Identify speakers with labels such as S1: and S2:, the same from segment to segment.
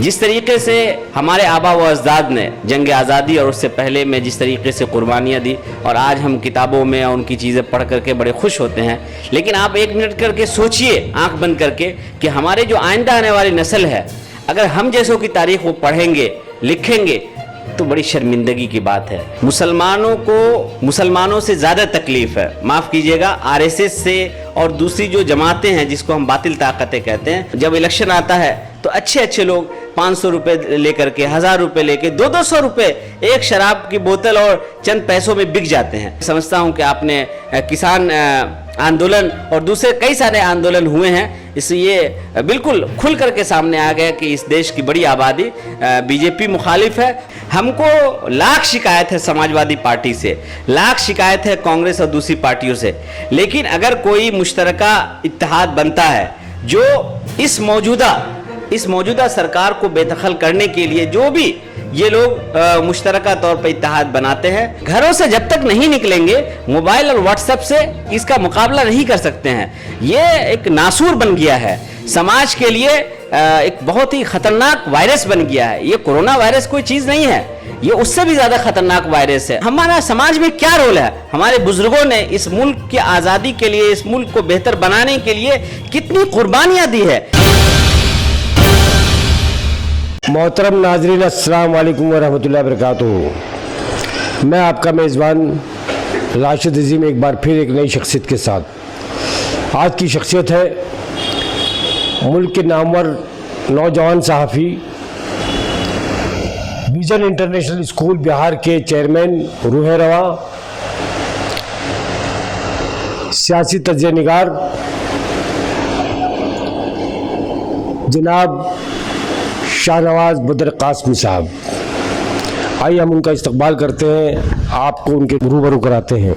S1: جس طریقے سے ہمارے آبا و اجداد نے جنگ آزادی اور اس سے پہلے میں جس طریقے سے قربانیاں دی، اور آج ہم کتابوں میں ان کی چیزیں پڑھ کر کے بڑے خوش ہوتے ہیں، لیکن آپ ایک منٹ کر کے سوچئے آنکھ بند کر کے کہ ہمارے جو آئندہ آنے والی نسل ہے، اگر ہم جیسوں کی تاریخ وہ پڑھیں گے لکھیں گے تو بڑی شرمندگی کی بات ہے۔ مسلمانوں کو مسلمانوں سے زیادہ تکلیف ہے، معاف کیجئے گا، آر ایس ایس سے اور دوسری جو جماعتیں ہیں جس کو ہم باطل طاقتیں کہتے ہیں، جب الیکشن آتا ہے تو اچھے لوگ 500 روپے لے کر کے 1000 روپے لے کے 200 روپے ایک شراب کی بوتل اور چند پیسوں میں بک جاتے ہیں۔ سمجھتا ہوں کہ آپ نے کسان آندولن اور دوسرے کئی سارے آندولن ہوئے ہیں، اس لیے بالکل کھل کر کے سامنے آ گیا کہ اس دیش کی بڑی آبادی بی جے پی مخالف ہے۔ ہم کو لاکھ شکایت ہے سماج وادی پارٹی سے، لاکھ شکایت ہے کانگریس اور دوسری پارٹیوں سے، لیکن اگر کوئی مشترکہ اتحاد بنتا ہے جو اس موجودہ سرکار کو بے دخل کرنے کے لیے جو بھی یہ لوگ مشترکہ طور پر اتحاد بناتے ہیں، گھروں سے جب تک نہیں نکلیں گے موبائل اور واٹس ایپ سے اس کا مقابلہ نہیں کر سکتے ہیں۔ یہ ایک ناسور بن گیا ہے، سماج کے لیے ایک بہت ہی خطرناک وائرس بن گیا ہے۔ یہ کورونا وائرس کوئی چیز نہیں ہے، یہ اس سے بھی زیادہ خطرناک وائرس ہے۔ ہمارا سماج میں کیا رول ہے؟ ہمارے بزرگوں نے اس ملک کی آزادی کے لیے، اس ملک کو بہتر بنانے کے لیے کتنی قربانیاں دی ہے۔
S2: محترم ناظرین، السلام علیکم ورحمۃ اللہ وبرکاتہ۔ میں آپ کا میزبان راشد عظیم ایک بار پھر ایک نئی شخصیت کے ساتھ۔ آج کی شخصیت ہے ملک کے نامور نوجوان صحافی، ویژن انٹرنیشنل اسکول بہار کے چیئرمین روح رواں، سیاسی تجزیہ نگار جناب شاہنواز بدر قاسمی صاحب۔ آئیے ہم ان کا استقبال کرتے ہیں، آپ کو ان کے روبرو کراتے ہیں۔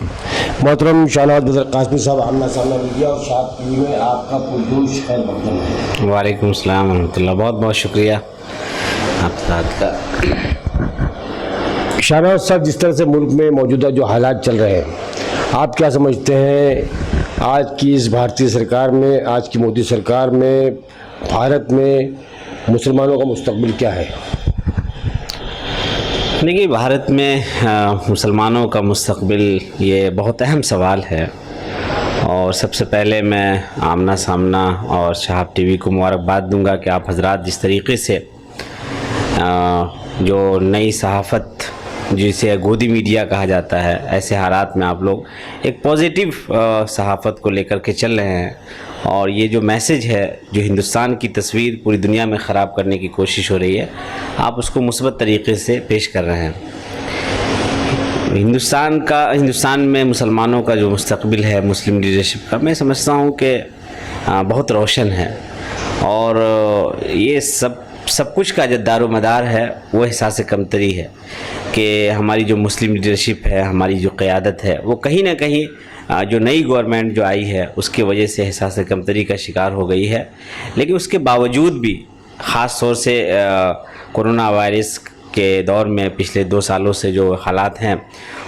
S2: محترم شاہنواز بدر قاسمی صاحب، آمنا سامنا میڈیا اور شاد ٹی وی میں آپ کا پرجوش خیر مقدم ہے۔
S1: وعلیکم السلام ورحمۃ اللہ، بہت بہت شکریہ آپ کا۔
S2: شاہنواز صاحب، جس طرح سے ملک میں موجودہ جو حالات چل رہے ہیں، آپ کیا سمجھتے ہیں آج کی اس بھارتی سرکار میں، آج کی مودی سرکار میں، بھارت میں مسلمانوں کا مستقبل کیا ہے؟
S1: دیکھیے، بھارت میں مسلمانوں کا مستقبل یہ بہت اہم سوال ہے، اور سب سے پہلے میں آمنا سامنا اور شہاب ٹی وی کو مبارکباد دوں گا کہ آپ حضرات جس طریقے سے جو نئی صحافت جسے گودی میڈیا کہا جاتا ہے، ایسے حالات میں آپ لوگ ایک پازیٹیو صحافت کو لے کر کے چل رہے ہیں، اور یہ جو میسج ہے جو ہندوستان کی تصویر پوری دنیا میں خراب کرنے کی کوشش ہو رہی ہے، آپ اس کو مثبت طریقے سے پیش کر رہے ہیں۔ ہندوستان میں مسلمانوں کا جو مستقبل ہے، مسلم لیڈرشپ کا، میں سمجھتا ہوں کہ بہت روشن ہے، اور یہ سب کچھ کا جو دار و مدار ہے وہ احساس کمتری ہے کہ ہماری جو مسلم لیڈرشپ ہے، ہماری جو قیادت ہے، وہ کہیں نہ کہیں جو نئی گورنمنٹ جو آئی ہے اس کی وجہ سے احساس کمتری کا شکار ہو گئی ہے۔ لیکن اس کے باوجود بھی، خاص طور سے کورونا وائرس کے دور میں پچھلے 2 سالوں سے جو حالات ہیں،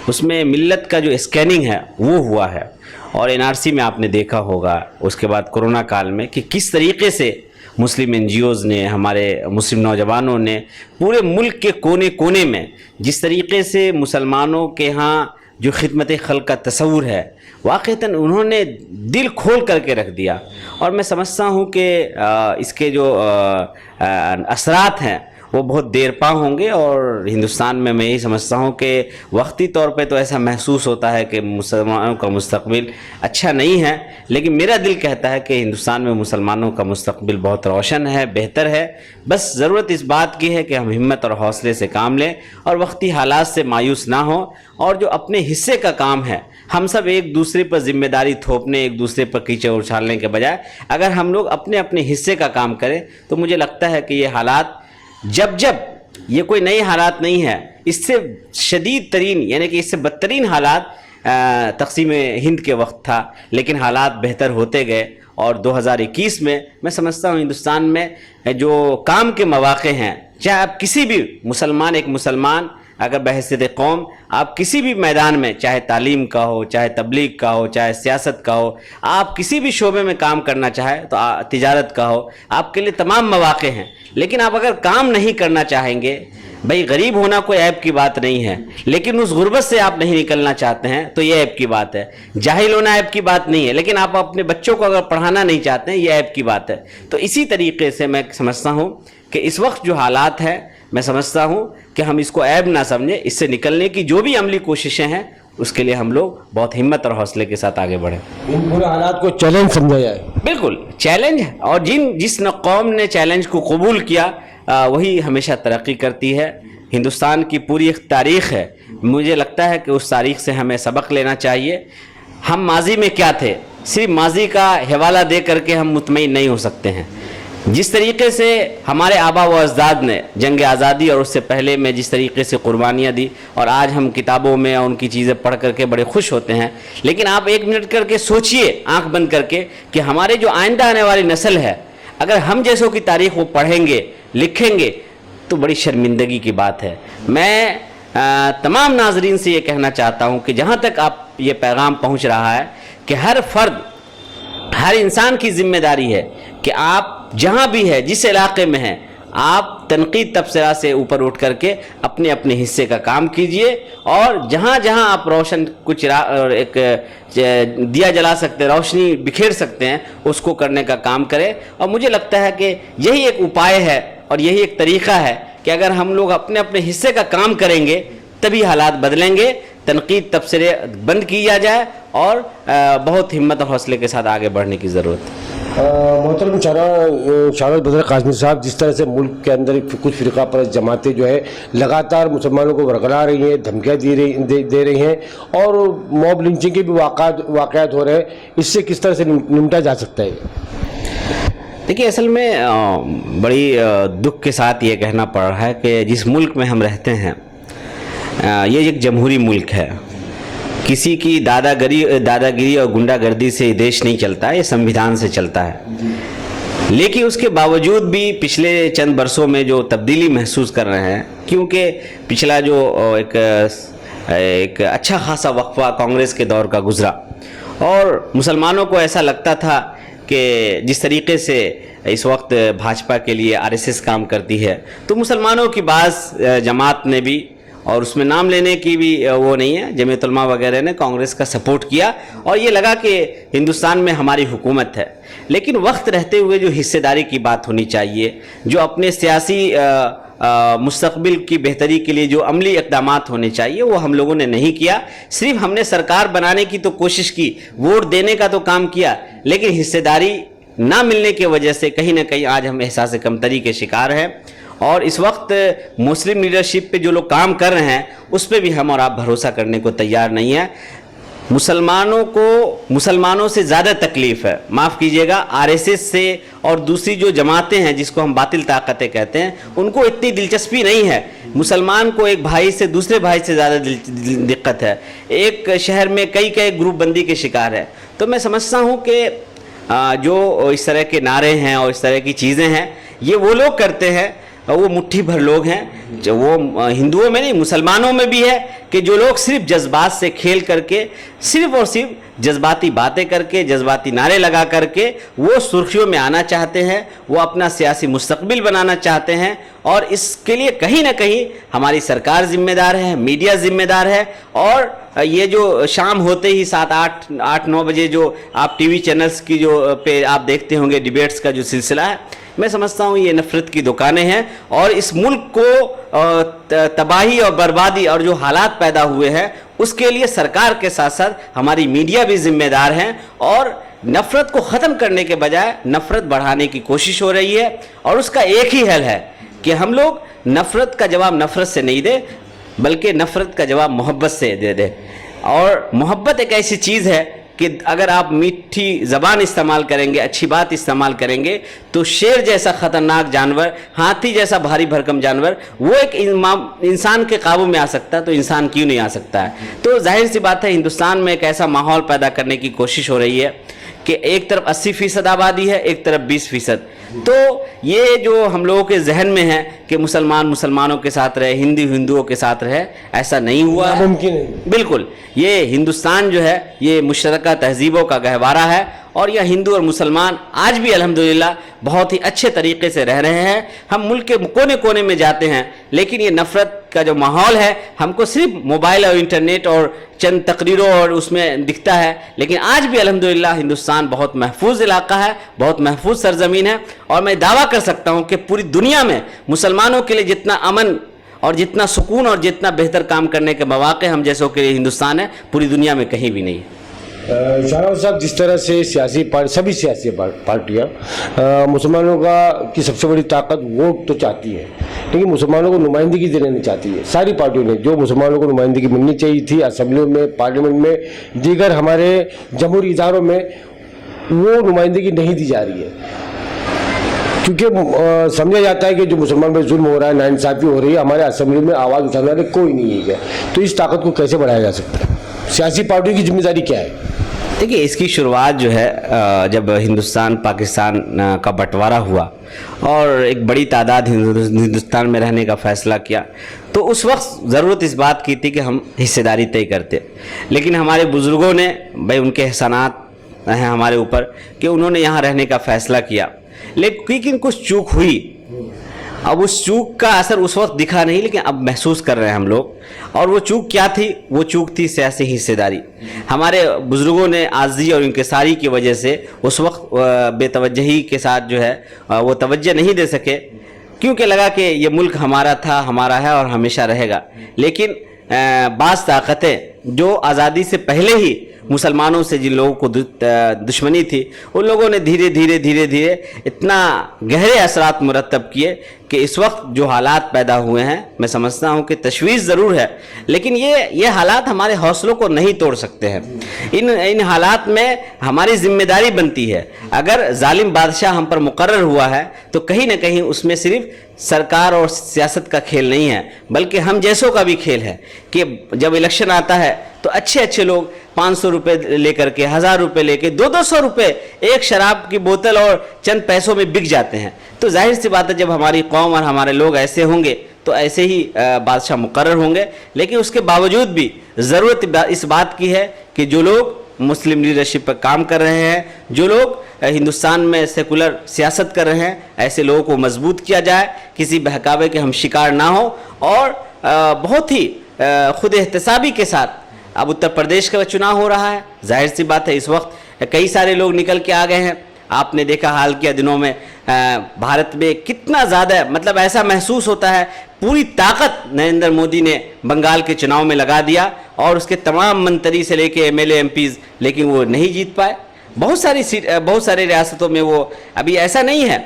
S1: اس میں ملت کا جو اسکیننگ ہے وہ ہوا ہے، اور NRC میں آپ نے دیکھا ہوگا، اس کے بعد کورونا کال میں کہ کس طریقے سے مسلم NGOز نے، ہمارے مسلم نوجوانوں نے پورے ملک کے کونے کونے میں جس طریقے سے مسلمانوں کے ہاں جو خدمت خلق کا تصور ہے، واقعتاً انہوں نے دل کھول کر کے رکھ دیا، اور میں سمجھتا ہوں کہ اس کے جو اثرات ہیں وہ بہت دیر پا ہوں گے، اور ہندوستان میں یہی سمجھتا ہوں کہ وقتی طور پہ تو ایسا محسوس ہوتا ہے کہ مسلمانوں کا مستقبل اچھا نہیں ہے، لیکن میرا دل کہتا ہے کہ ہندوستان میں مسلمانوں کا مستقبل بہت روشن ہے، بہتر ہے۔ بس ضرورت اس بات کی ہے کہ ہم ہمت اور حوصلے سے کام لیں، اور وقتی حالات سے مایوس نہ ہوں، اور جو اپنے حصے کا کام ہے، ہم سب ایک دوسرے پر ذمہ داری تھوپنے، ایک دوسرے پر کیچڑ اچھالنے کے بجائے اگر ہم لوگ اپنے اپنے حصے کا کام کریں تو مجھے لگتا ہے کہ یہ حالات جب یہ کوئی نئی حالات نہیں ہے، اس سے شدید ترین، یعنی کہ اس سے بدترین حالات تقسیم ہند کے وقت تھا، لیکن حالات بہتر ہوتے گئے، اور 2021 میں سمجھتا ہوں ہندوستان میں جو کام کے مواقع ہیں، چاہے آپ کسی بھی مسلمان، ایک مسلمان اگر بحیثیت قوم آپ کسی بھی میدان میں، چاہے تعلیم کا ہو، چاہے تبلیغ کا ہو، چاہے سیاست کا ہو، آپ کسی بھی شعبے میں کام کرنا چاہے تو تجارت کا ہو، آپ کے لیے تمام مواقع ہیں. لیکن آپ اگر کام نہیں کرنا چاہیں گے، بھئی غریب ہونا کوئی عیب کی بات نہیں ہے، لیکن اس غربت سے آپ نہیں نکلنا چاہتے ہیں تو یہ عیب کی بات ہے. جاہل ہونا عیب کی بات نہیں ہے، لیکن آپ اپنے بچوں کو اگر پڑھانا نہیں چاہتے ہیں یہ عیب کی بات ہے. تو اسی طریقے سے میں سمجھتا ہوں کہ اس وقت جو حالات ہیں، میں سمجھتا ہوں کہ ہم اس کو عیب نہ سمجھیں. اس سے نکلنے کی جو بھی عملی کوششیں ہیں اس کے لیے ہم لوگ بہت ہمت اور حوصلے کے ساتھ آگے بڑھیں.
S2: ان پورے حالات کو چیلنج سمجھا جائے.
S1: بالکل چیلنج ہے، اور جس قوم نے چیلنج کو قبول کیا وہی ہمیشہ ترقی کرتی ہے. ہندوستان کی پوری ایک تاریخ ہے، مجھے لگتا ہے کہ اس تاریخ سے ہمیں سبق لینا چاہیے. ہم ماضی میں کیا تھے، صرف ماضی کا حوالہ دے کر کے ہم مطمئن نہیں ہو سکتے ہیں. جس طریقے سے ہمارے آبا و اجداد نے جنگ آزادی اور اس سے پہلے میں جس طریقے سے قربانیاں دی، اور آج ہم کتابوں میں ان کی چیزیں پڑھ کر کے بڑے خوش ہوتے ہیں. لیکن آپ ایک منٹ کر کے سوچئے آنکھ بند کر کے کہ ہمارے جو آئندہ آنے والی نسل ہے، اگر ہم جیسوں کی تاریخ وہ پڑھیں گے، لکھیں گے تو بڑی شرمندگی کی بات ہے. میں تمام ناظرین سے یہ کہنا چاہتا ہوں کہ جہاں تک آپ یہ پیغام پہنچ رہا ہے کہ ہر فرد، ہر انسان کی ذمہ داری ہے کہ آپ جہاں بھی ہے، جس علاقے میں ہیں، آپ تنقید تبصرہ سے اوپر اٹھ کر کے اپنے اپنے حصے کا کام کیجئے، اور جہاں جہاں آپ روشن کچھ ایک دیا جلا سکتے، روشنی بکھیر سکتے ہیں، اس کو کرنے کا کام کریں. اور مجھے لگتا ہے کہ یہی ایک اپائے ہے اور یہی ایک طریقہ ہے کہ اگر ہم لوگ اپنے اپنے حصے کا کام کریں گے تبھی حالات بدلیں گے. تنقید تبصرے بند کیا جائے اور بہت ہمت اور حوصلے کے ساتھ آگے بڑھنے کی ضرورت ہے.
S2: محترم شارد بدر قاسمی صاحب، جس طرح سے ملک کے اندر کچھ فرقہ پرست جماعتیں جو ہے لگاتار مسلمانوں کو ورگلا رہی ہیں، دھمکیاں دے رہی ہیں، اور موب لنچنگ کے بھی واقعات ہو رہے ہیں، اس سے کس طرح سے نمٹا جا سکتا ہے؟
S1: دیکھیے، اصل میں بڑی دکھ کے ساتھ یہ کہنا پڑ رہا ہے کہ جس ملک میں ہم رہتے ہیں یہ ایک جمہوری ملک ہے. کسی کی دادا گیری اور گنڈا گردی سے یہ دیش نہیں چلتا ہے، یہ سمویدھان سے چلتا ہے. لیکن اس کے باوجود بھی پچھلے چند برسوں میں جو تبدیلی محسوس کر رہے ہیں، کیونکہ پچھلا جو ایک اچھا خاصا وقفہ کانگریس کے دور کا گزرا، اور مسلمانوں کو ایسا لگتا تھا کہ جس طریقے سے اس وقت بھاجپا کے لیے RSS کام کرتی ہے، تو مسلمانوں کی بعض جماعت نے بھی، اور اس میں نام لینے کی بھی وہ نہیں ہے، جمعیت علماء وغیرہ نے کانگریس کا سپورٹ کیا، اور یہ لگا کہ ہندوستان میں ہماری حکومت ہے. لیکن وقت رہتے ہوئے جو حصہ داری کی بات ہونی چاہیے، جو اپنے سیاسی مستقبل کی بہتری کے لیے جو عملی اقدامات ہونے چاہیے، وہ ہم لوگوں نے نہیں کیا. صرف ہم نے سرکار بنانے کی تو کوشش کی، ووٹ دینے کا تو کام کیا، لیکن حصہ داری نہ ملنے کی وجہ سے کہیں نہ کہیں آج ہم احساس کمتری کے شکار ہیں. اور اس وقت مسلم لیڈرشپ پہ جو لوگ کام کر رہے ہیں اس پہ بھی ہم اور آپ بھروسہ کرنے کو تیار نہیں ہیں. مسلمانوں سے زیادہ تکلیف ہے، معاف کیجئے گا، RSS سے اور دوسری جو جماعتیں ہیں جس کو ہم باطل طاقتیں کہتے ہیں، ان کو اتنی دلچسپی نہیں ہے. مسلمان کو ایک بھائی سے دوسرے بھائی سے زیادہ دقت ہے، ایک شہر میں کئی گروپ بندی کے شکار ہے. تو میں سمجھتا ہوں کہ جو اس طرح کے نعرے ہیں اور اس طرح کی چیزیں ہیں، یہ وہ لوگ کرتے ہیں، وہ مٹھی بھر لوگ ہیں، جو وہ ہندوؤں میں نہیں مسلمانوں میں بھی ہے، کہ جو لوگ صرف جذبات سے کھیل کر کے، صرف اور صرف جذباتی باتیں کر کے، جذباتی نعرے لگا کر کے وہ سرخیوں میں آنا چاہتے ہیں، وہ اپنا سیاسی مستقبل بنانا چاہتے ہیں. اور اس کے لیے کہیں نہ کہیں ہماری سرکار ذمہ دار ہے، میڈیا ذمہ دار ہے. اور یہ جو شام ہوتے ہی 7-8-9 بجے جو آپ ٹی وی چینلز کی جو پہ آپ دیکھتے ہوں گے ڈیبیٹس کا جو سلسلہ ہے، میں سمجھتا ہوں یہ نفرت کی دکانیں ہیں، اور اس ملک کو تباہی اور بربادی اور جو حالات پیدا ہوئے ہیں اس کے لیے سرکار کے ساتھ ساتھ ہماری میڈیا بھی ذمہ دار ہیں. اور نفرت کو ختم کرنے کے بجائے نفرت بڑھانے کی کوشش ہو رہی ہے، اور اس کا ایک ہی حل ہے کہ ہم لوگ نفرت کا جواب نفرت سے نہیں دیں، بلکہ نفرت کا جواب محبت سے دے دیں. اور محبت ایک ایسی چیز ہے کہ اگر آپ میٹھی زبان استعمال کریں گے، اچھی بات استعمال کریں گے، تو شیر جیسا خطرناک جانور، ہاتھی جیسا بھاری بھرکم جانور، وہ ایک انسان کے قابو میں آ سکتا ہے، تو انسان کیوں نہیں آ سکتا ہے؟ تو ظاہر سی بات ہے ہندوستان میں ایک ایسا ماحول پیدا کرنے کی کوشش ہو رہی ہے کہ ایک طرف 80% آبادی ہے، ایک طرف 20%. تو یہ جو ہم لوگوں کے ذہن میں ہے کہ مسلمان مسلمانوں کے ساتھ رہے، ہندو ہندوؤں کے ساتھ رہے، ایسا نہیں ہوا ہے.
S2: ممکن ہے.
S1: بالکل. یہ ہندوستان جو ہے یہ مشترکہ تہذیبوں کا گہوارہ ہے، اور یہ ہندو اور مسلمان آج بھی الحمدللہ بہت ہی اچھے طریقے سے رہ رہے ہیں. ہم ملک کے کونے کونے میں جاتے ہیں، لیکن یہ نفرت کا جو ماحول ہے ہم کو صرف موبائل اور انٹرنیٹ اور چند تقریروں اور اس میں دکھتا ہے. لیکن آج بھی الحمدللہ ہندوستان بہت محفوظ علاقہ ہے، بہت محفوظ سرزمین ہے، اور میں دعویٰ کر سکتا ہوں کہ پوری دنیا میں مسلمانوں کے لیے جتنا امن اور جتنا سکون اور جتنا بہتر کام کرنے کے مواقع ہم جیسوں کے لیے ہندوستان ہے، پوری دنیا میں کہیں بھی نہیں ہے.
S2: شاہنواز صاحب، جس طرح سے سبھی سیاسی پارٹیاں مسلمانوں کی سب سے بڑی طاقت ووٹ تو چاہتی ہے، لیکن مسلمانوں کو نمائندگی دینا نہیں چاہتی ہے. ساری پارٹیوں نے جو مسلمانوں کو نمائندگی ملنی چاہیے تھی اسمبلیوں میں، پارلیمنٹ میں، دیگر ہمارے جمہوری اداروں میں، وہ نمائندگی نہیں دی جا رہی ہے، کیونکہ سمجھا جاتا ہے کہ جو مسلمان پہ ظلم ہو رہا ہے، ناانصافی ہو رہی ہے، ہمارے اسمبلی میں آواز اٹھانے والے کوئی نہیں ہے. تو اس طاقت کو کیسے بڑھایا جا سکتا ہے؟ سیاسی پارٹیوں کی ذمہ داری کیا ہے؟
S1: دیکھیے، اس کی شروعات جو ہے جب ہندوستان پاکستان کا بٹوارہ ہوا اور ایک بڑی تعداد ہندوستان میں رہنے کا فیصلہ کیا، تو اس وقت ضرورت اس بات کی تھی کہ ہم حصے داری طے کرتے. لیکن ہمارے بزرگوں نے، بھائی ان کے احسانات ہیں ہمارے اوپر کہ انہوں نے یہاں رہنے کا فیصلہ کیا، لیکن کچھ چوک ہوئی. اب اس چوک کا اثر اس وقت دکھا نہیں، لیکن اب محسوس کر رہے ہیں ہم لوگ. اور وہ چوک کیا تھی؟ وہ چوک تھی سیاسی حصے داری. ہمارے بزرگوں نے عاجزی اور انکساری کی وجہ سے اس وقت بے توجہی کے ساتھ جو ہے وہ توجہ نہیں دے سکے، کیونکہ لگا کہ یہ ملک ہمارا تھا، ہمارا ہے اور ہمیشہ رہے گا. لیکن بعض طاقتیں جو آزادی سے پہلے ہی مسلمانوں سے جن لوگوں کو دشمنی تھی، ان لوگوں نے دھیرے دھیرے اتنا گہرے اثرات مرتب کیے کہ اس وقت جو حالات پیدا ہوئے ہیں، میں سمجھتا ہوں کہ تشویش ضرور ہے، لیکن یہ حالات ہمارے حوصلوں کو نہیں توڑ سکتے ہیں. ان حالات میں ہماری ذمہ داری بنتی ہے. اگر ظالم بادشاہ ہم پر مقرر ہوا ہے تو کہیں نہ کہیں اس میں صرف سرکار اور سیاست کا کھیل نہیں ہے، بلکہ ہم جیسوں کا بھی کھیل ہے. کہ جب الیکشن آتا ہے تو اچھے لوگ 500 روپے لے کر کے، 1000 روپے لے کے، 200 روپے ایک شراب کی بوتل اور چند پیسوں میں بک جاتے ہیں. تو ظاہر سی بات ہے جب ہماری قوم اور ہمارے لوگ ایسے ہوں گے تو ایسے ہی بادشاہ مقرر ہوں گے. لیکن اس کے باوجود بھی ضرورت اس بات کی ہے کہ جو لوگ مسلم لیڈرشپ پر کام کر رہے ہیں، جو لوگ ہندوستان میں سیکولر سیاست کر رہے ہیں، ایسے لوگوں کو مضبوط کیا جائے، کسی بہکاوے کے ہم شکار نہ ہوں، اور بہت ہی خود احتسابی کے ساتھ. اب اتر پردیش کا چناؤ ہو رہا ہے، ظاہر سی بات ہے اس وقت کئی سارے لوگ نکل کے آ گئے ہیں. آپ نے دیکھا حال کے دنوں میں بھارت میں کتنا زیادہ، مطلب ایسا محسوس ہوتا ہے پوری طاقت نریندر مودی نے بنگال کے چناؤ میں لگا دیا، اور اس کے تمام منتری سے لے کے M L A M Ps, لیکن وہ نہیں جیت پائے. بہت ساری ریاستوں میں وہ ابھی ایسا نہیں ہے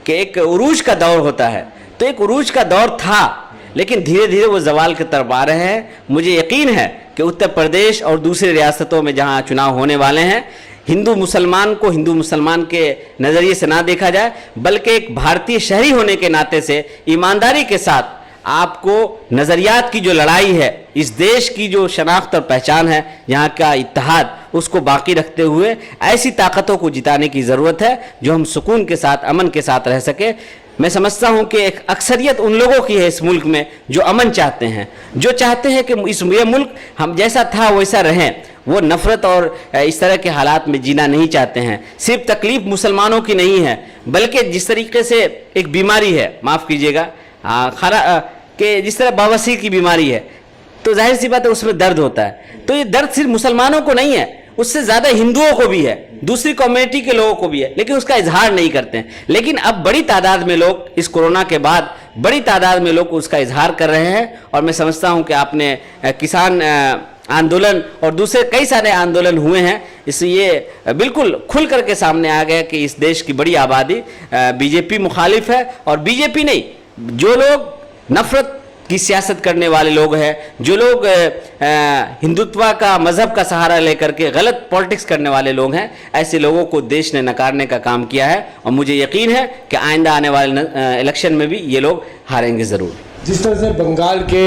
S1: کہ ایک عروج کا دور ہوتا ہے، تو ایک عروج کا دور تھا، لیکن دھیرے وہ زوال کی طرف آ رہے ہیں. مجھے یقین ہے کہ اتر پردیش اور دوسری ریاستوں میں جہاں چناؤ ہونے والے ہیں، ہندو مسلمان کے نظریے سے نہ دیکھا جائے، بلکہ ایک بھارتی شہری ہونے کے ناطے سے ایمانداری کے ساتھ آپ کو نظریات کی جو لڑائی ہے، اس دیش کی جو شناخت اور پہچان ہے، یہاں کا اتحاد، اس کو باقی رکھتے ہوئے ایسی طاقتوں کو جتانے کی ضرورت ہے جو ہم سکون کے ساتھ، امن کے ساتھ رہ سکے. میں سمجھتا ہوں کہ ایک اکثریت ان لوگوں کی ہے اس ملک میں جو امن چاہتے ہیں، جو چاہتے ہیں کہ یہ ملک ہم جیسا تھا ویسا رہیں. وہ نفرت اور اس طرح کے حالات میں جینا نہیں چاہتے ہیں. صرف تکلیف مسلمانوں کی نہیں ہے، بلکہ جس طریقے سے ایک بیماری ہے، معاف کیجیے گا، کہ جس طرح بواسیر کی بیماری ہے، تو ظاہر سی بات ہے اس میں درد ہوتا ہے. تو یہ درد صرف مسلمانوں کو نہیں ہے، اس سے زیادہ ہندوؤں کو بھی ہے، دوسری کمیونٹی کے لوگوں کو بھی ہے، لیکن اس کا اظہار نہیں کرتے ہیں. لیکن اب بڑی تعداد میں لوگ اس کورونا کے بعد بڑی تعداد میں لوگ اس کا اظہار کر رہے ہیں. اور میں سمجھتا ہوں کہ آپ نے کسان آندولن اور دوسرے کئی سارے آندولن ہوئے ہیں، اس لیے بالکل کھل کر کے سامنے آ گیا کہ اس دیش کی بڑی آبادی بی جے پی مخالف ہے. اور بی جے پی نہیں، جو لوگ نفرت کی سیاست کرنے والے لوگ ہیں، جو لوگ ہندوتوا کا مذہب کا سہارا لے کر کے غلط پالیٹکس کرنے والے لوگ ہیں، ایسے لوگوں کو دیش نے نکارنے کا کام کیا ہے. اور مجھے یقین ہے کہ آئندہ آنے والے الیکشن میں بھی یہ لوگ ہاریں گے ضرور.
S2: جس طرح سے بنگال کے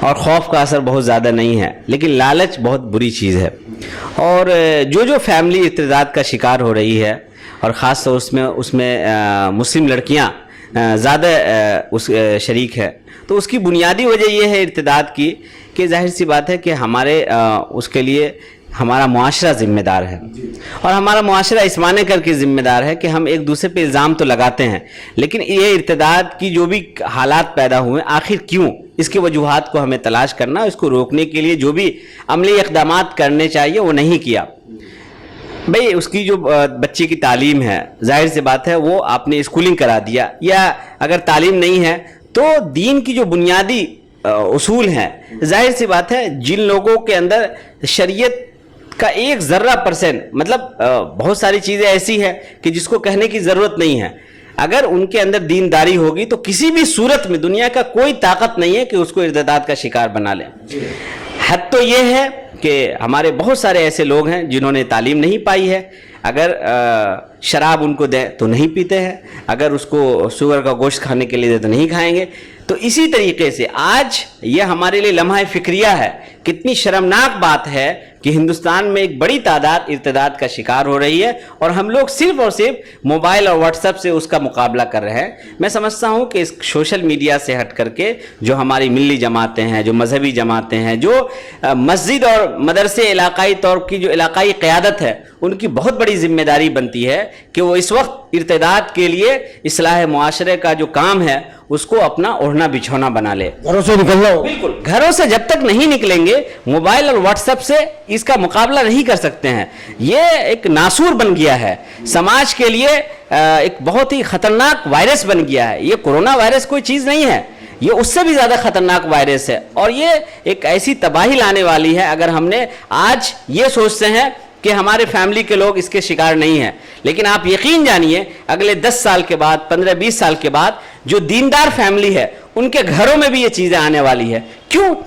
S1: اور خوف کا اثر بہت زیادہ نہیں ہے، لیکن لالچ بہت بری چیز ہے. اور جو فیملی ارتداد کا شکار ہو رہی ہے، اور خاص طور اس میں مسلم لڑکیاں زیادہ اس شریک ہے، تو اس کی بنیادی وجہ یہ ہے ارتداد کی کہ ظاہر سی بات ہے کہ ہمارے اس کے لیے ہمارا معاشرہ ذمہ دار ہے، اور ہمارا معاشرہ اس معنی کر کے ذمہ دار ہے کہ ہم ایک دوسرے پہ الزام تو لگاتے ہیں، لیکن یہ ارتداد کی جو بھی حالات پیدا ہوئے آخر کیوں، اس کی وجوہات کو ہمیں تلاش کرنا، اس کو روکنے کے لیے جو بھی عملی اقدامات کرنے چاہیے وہ نہیں کیا. بھئی اس کی جو بچے کی تعلیم ہے، ظاہر سی بات ہے وہ آپ نے اسکولنگ کرا دیا، یا اگر تعلیم نہیں ہے تو دین کی جو بنیادی اصول ہیں، ظاہر سی بات ہے جن لوگوں کے اندر شریعت کا 1% مطلب بہت ساری چیزیں ایسی ہیں کہ جس کو کہنے کی ضرورت نہیں ہے، اگر ان کے اندر دینداری ہوگی تو کسی بھی صورت میں دنیا کا کوئی طاقت نہیں ہے کہ اس کو ارتداد کا شکار بنا لیں. حد تو یہ ہے کہ ہمارے بہت سارے ایسے لوگ ہیں جنہوں نے تعلیم نہیں پائی ہے، اگر شراب ان کو دے تو نہیں پیتے ہیں، اگر اس کو سور کا گوشت کھانے کے لیے دے تو نہیں کھائیں گے. تو اسی طریقے سے آج یہ ہمارے لیے لمحہ فکریہ ہے. کتنی شرمناک بات ہے کہ ہندوستان میں ایک بڑی تعداد ارتداد کا شکار ہو رہی ہے، اور ہم لوگ صرف اور صرف موبائل اور واٹس ایپ سے اس کا مقابلہ کر رہے ہیں. میں سمجھتا ہوں کہ اس سوشل میڈیا سے ہٹ کر کے جو ہماری ملی جماعتیں ہیں، جو مذہبی جماعتیں ہیں، جو مسجد اور مدرسے علاقائی طور کی جو علاقائی قیادت ہے، ان کی بہت بڑی ذمہ داری بنتی ہے کہ وہ اس وقت ارتداد کے لیے اصلاح معاشرے کا جو کام ہے اس کو اپنا اوڑھنا بچھونا بنا لے.
S2: گھروں سے نکلنا ہو.
S1: بالکل، گھروں سے جب تک نہیں نکلیں گے، موبائل اور واٹس ایپ سے اس کا مقابلہ نہیں کر سکتے ہیں. یہ ایک ناسور بن گیا ہے، سماج کے لیے ایک بہت ہی خطرناک وائرس بن گیا ہے. یہ کورونا وائرس کوئی چیز نہیں ہے، یہ اس سے بھی زیادہ خطرناک وائرس ہے، اور یہ ایک ایسی تباہی لانے والی ہے. اگر ہم نے آج یہ سوچتے ہیں کہ ہمارے فیملی کے لوگ اس کے شکار نہیں ہیں، لیکن آپ یقین جانیے اگلے 10 سال کے بعد، 15-20 سال کے بعد جو دیندار فیملی ہے ان کے گھروں میں بھی یہ چیزیں آنے والی ہے.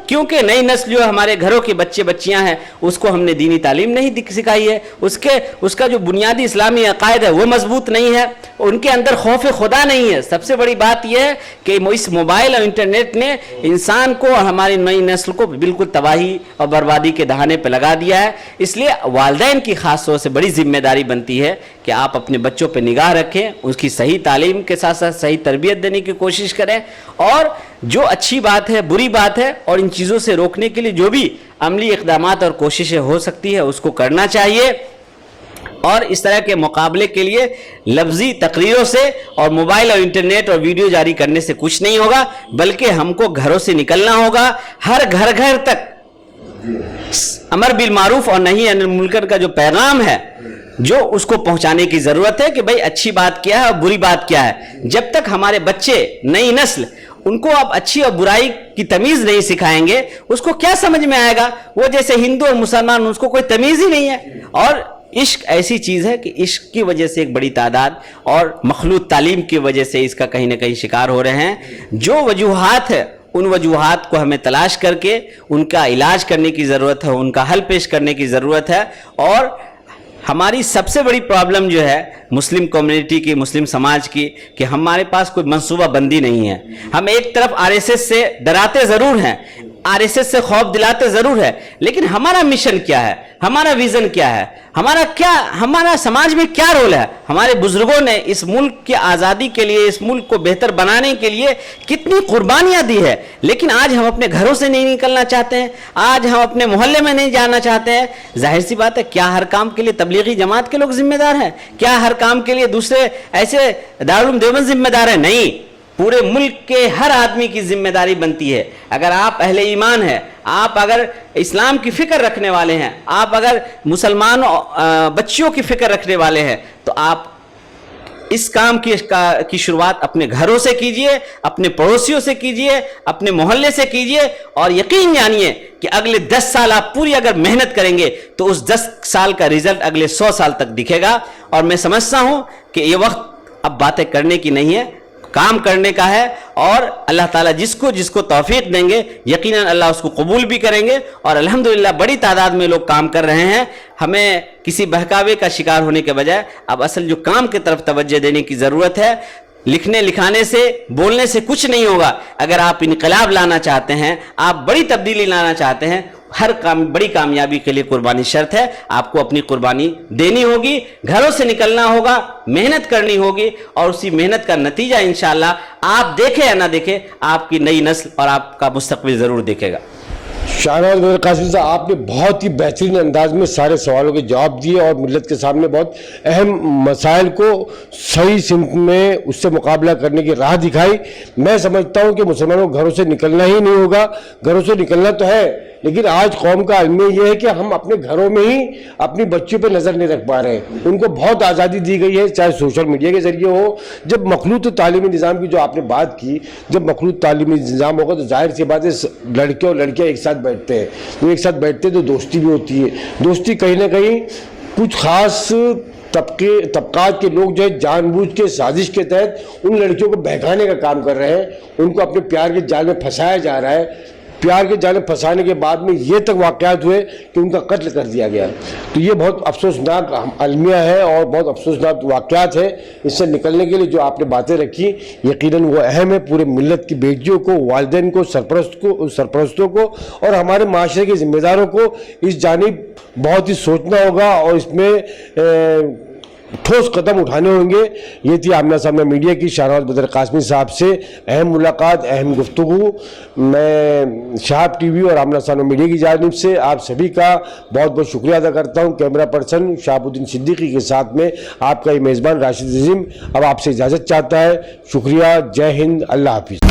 S1: کیونکہ نئی نسل جو ہمارے گھروں کے بچے بچیاں ہیں اس کو ہم نے دینی تعلیم نہیں سکھائی ہے، اس کا جو بنیادی اسلامی عقائد ہے وہ مضبوط نہیں ہے، ان کے اندر خوف خدا نہیں ہے. سب سے بڑی بات یہ ہے کہ اس موبائل اور انٹرنیٹ نے انسان کو اور ہماری نئی نسل کو بالکل تباہی اور بربادی کے دہانے پہ لگا دیا ہے. اس لیے والدین کی خاص طور سے بڑی ذمہ داری بنتی ہے کہ آپ اپنے بچوں پہ نگاہ رکھیں، اس کی صحیح تعلیم کے ساتھ ساتھ صحیح تربیت دینے کی کوشش کریں، اور جو اچھی بات ہے، بری بات ہے، اور ان چیزوں سے روکنے کے لیے جو بھی عملی اقدامات اور کوششیں ہو سکتی ہے اس کو کرنا چاہیے. اور اس طرح کے مقابلے کے لیے لفظی تقریروں سے اور موبائل اور انٹرنیٹ اور ویڈیو جاری کرنے سے کچھ نہیں ہوگا، بلکہ ہم کو گھروں سے نکلنا ہوگا. ہر گھر تک امر بالمعروف اور نہی عن المنکر کا جو پیغام ہے جو اس کو پہنچانے کی ضرورت ہے کہ بھئی اچھی بات کیا ہے اور بری بات کیا ہے. جب تک ہمارے بچے، نئی نسل، ان کو آپ اچھی اور برائی کی تمیز نہیں سکھائیں گے، اس کو کیا سمجھ میں آئے گا؟ وہ جیسے ہندو اور مسلمان، اس کو کوئی تمیز ہی نہیں ہے. اور عشق ایسی چیز ہے کہ عشق کی وجہ سے ایک بڑی تعداد اور مخلوط تعلیم کی وجہ سے اس کا کہیں نہ کہیں شکار ہو رہے ہیں. جو وجوہات ہے ان وجوہات کو ہمیں تلاش کر کے ان کا علاج کرنے کی ضرورت ہے، ان کا حل پیش کرنے کی ضرورت ہے. اور ہماری سب سے بڑی پرابلم جو ہے مسلم کمیونٹی کی، مسلم سماج کی، کہ ہمارے پاس کوئی منصوبہ بندی نہیں ہے. ہم ایک طرف RSS سے ڈراتے ضرور ہیں، RSS سے خوف دلاتے ضرور ہے، لیکن ہمارا مشن کیا ہے، ہمارا ویژن کیا ہے، ہمارا سماج میں کیا رول ہے؟ ہمارے بزرگوں نے اس ملک کی آزادی کے لیے، اس ملک کو بہتر بنانے کے لیے کتنی قربانیاں دی ہے، لیکن آج ہم اپنے گھروں سے نہیں نکلنا چاہتے ہیں، آج ہم اپنے محلے میں نہیں جانا چاہتے ہیں. ظاہر سی بات ہے، کیا ہر کام کے لیے تبلیغی جماعت کے لوگ ذمہ دار ہیں؟ کیا ہر کام کے لیے دوسرے ایسے دارالعلوم دیوبند ذمہ دار ہیں؟ نہیں، پورے ملک کے ہر آدمی کی ذمہ داری بنتی ہے. اگر آپ اہل ایمان ہیں، آپ اگر اسلام کی فکر رکھنے والے ہیں، آپ اگر مسلمان بچیوں کی فکر رکھنے والے ہیں، تو آپ اس کام کی شروعات اپنے گھروں سے کیجئے، اپنے پڑوسیوں سے کیجئے، اپنے محلے سے کیجئے، اور یقین جانیے کہ اگلے 10 سال آپ پوری اگر محنت کریں گے تو اس 10 سال کا رزلٹ اگلے 100 سال تک دکھے گا. اور میں سمجھتا ہوں کہ یہ وقت اب باتیں کرنے کی نہیں ہے، کام کرنے کا ہے. اور اللہ تعالیٰ جس کو توفیق دیں گے، یقیناً اللہ اس کو قبول بھی کریں گے. اور الحمدللہ بڑی تعداد میں لوگ کام کر رہے ہیں. ہمیں کسی بہکاوے کا شکار ہونے کے بجائے اب اصل جو کام کی طرف توجہ دینے کی ضرورت ہے. لکھنے لکھانے سے بولنے سے کچھ نہیں ہوگا. اگر آپ انقلاب لانا چاہتے ہیں, آپ بڑی تبدیلی لانا چاہتے ہیں, ہر بڑی کامیابی کے لیے قربانی شرط ہے. آپ کو اپنی قربانی دینی ہوگی, گھروں سے نکلنا ہوگا, محنت کرنی ہوگی, اور اسی محنت کا نتیجہ انشاءاللہ آپ دیکھیں یا نہ دیکھیں, آپ کی نئی نسل اور آپ کا مستقبل ضرور دیکھے گا.
S2: شاہنواز بدر قاسمی صاحب, آپ نے بہت ہی بہترین انداز میں سارے سوالوں کے جواب دیے اور ملت کے سامنے بہت اہم مسائل کو صحیح سمت میں اس سے مقابلہ کرنے کی راہ دکھائی. میں سمجھتا ہوں کہ مسلمانوں کو گھروں سے نکلنا ہی نہیں ہوگا. گھروں سے نکلنا تو ہے, لیکن آج قوم کا المیہ یہ ہے کہ ہم اپنے گھروں میں ہی اپنی بچیوں پہ نظر نہیں رکھ پا رہے ہیں. ان کو بہت آزادی دی گئی ہے, چاہے سوشل میڈیا کے ذریعے ہو. جب مخلوط تعلیمی نظام کی جو آپ نے بات کی, جب مخلوط تعلیمی نظام ہوگا تو ظاہر سی بات ہے لڑکے اور لڑکیاں ایک ساتھ بیٹھتے ہیں. تو ایک ساتھ بیٹھتے ہیں تو دوستی بھی ہوتی ہے. دوستی کہیں نہ کہیں کچھ خاص طبقات کے لوگ جو ہے جان بوجھ کے سازش کے تحت ان لڑکیوں کو بہکانے کا کام کر رہے ہیں. ان کو اپنے پیار کے جال میں پھنسایا جا رہا ہے. پیار کے جال میں پھنسانے کے بعد میں یہ تک واقعات ہوئے کہ ان کا قتل کر دیا گیا. تو یہ بہت افسوسناک المیہ ہے اور بہت افسوسناک واقعات ہے. اس سے نکلنے کے لیے جو آپ نے باتیں رکھی یقیناً وہ اہم ہے. پورے ملت کی بیٹیوں کو, والدین کو, سرپرستوں کو اور ہمارے معاشرے کے ذمہ داروں کو اس جانب بہت ہی سوچنا ہوگا اور اس میں ٹھوس قدم اٹھانے ہوں گے. یہ تھی آمنہ سامنہ میڈیا کی شاہنواز بدر قاسمی صاحب سے اہم ملاقات, اہم گفتگو. میں شہاب ٹی وی اور آمنہ سامنہ میڈیا کی جانب سے آپ سبھی کا بہت بہت شکریہ ادا کرتا ہوں. کیمرہ پرسن شہاب الدین صدیقی کے ساتھ میں آپ کا یہ میزبان راشد عظیم اب آپ سے اجازت چاہتا ہے. شکریہ. جے ہند. اللہ حافظ.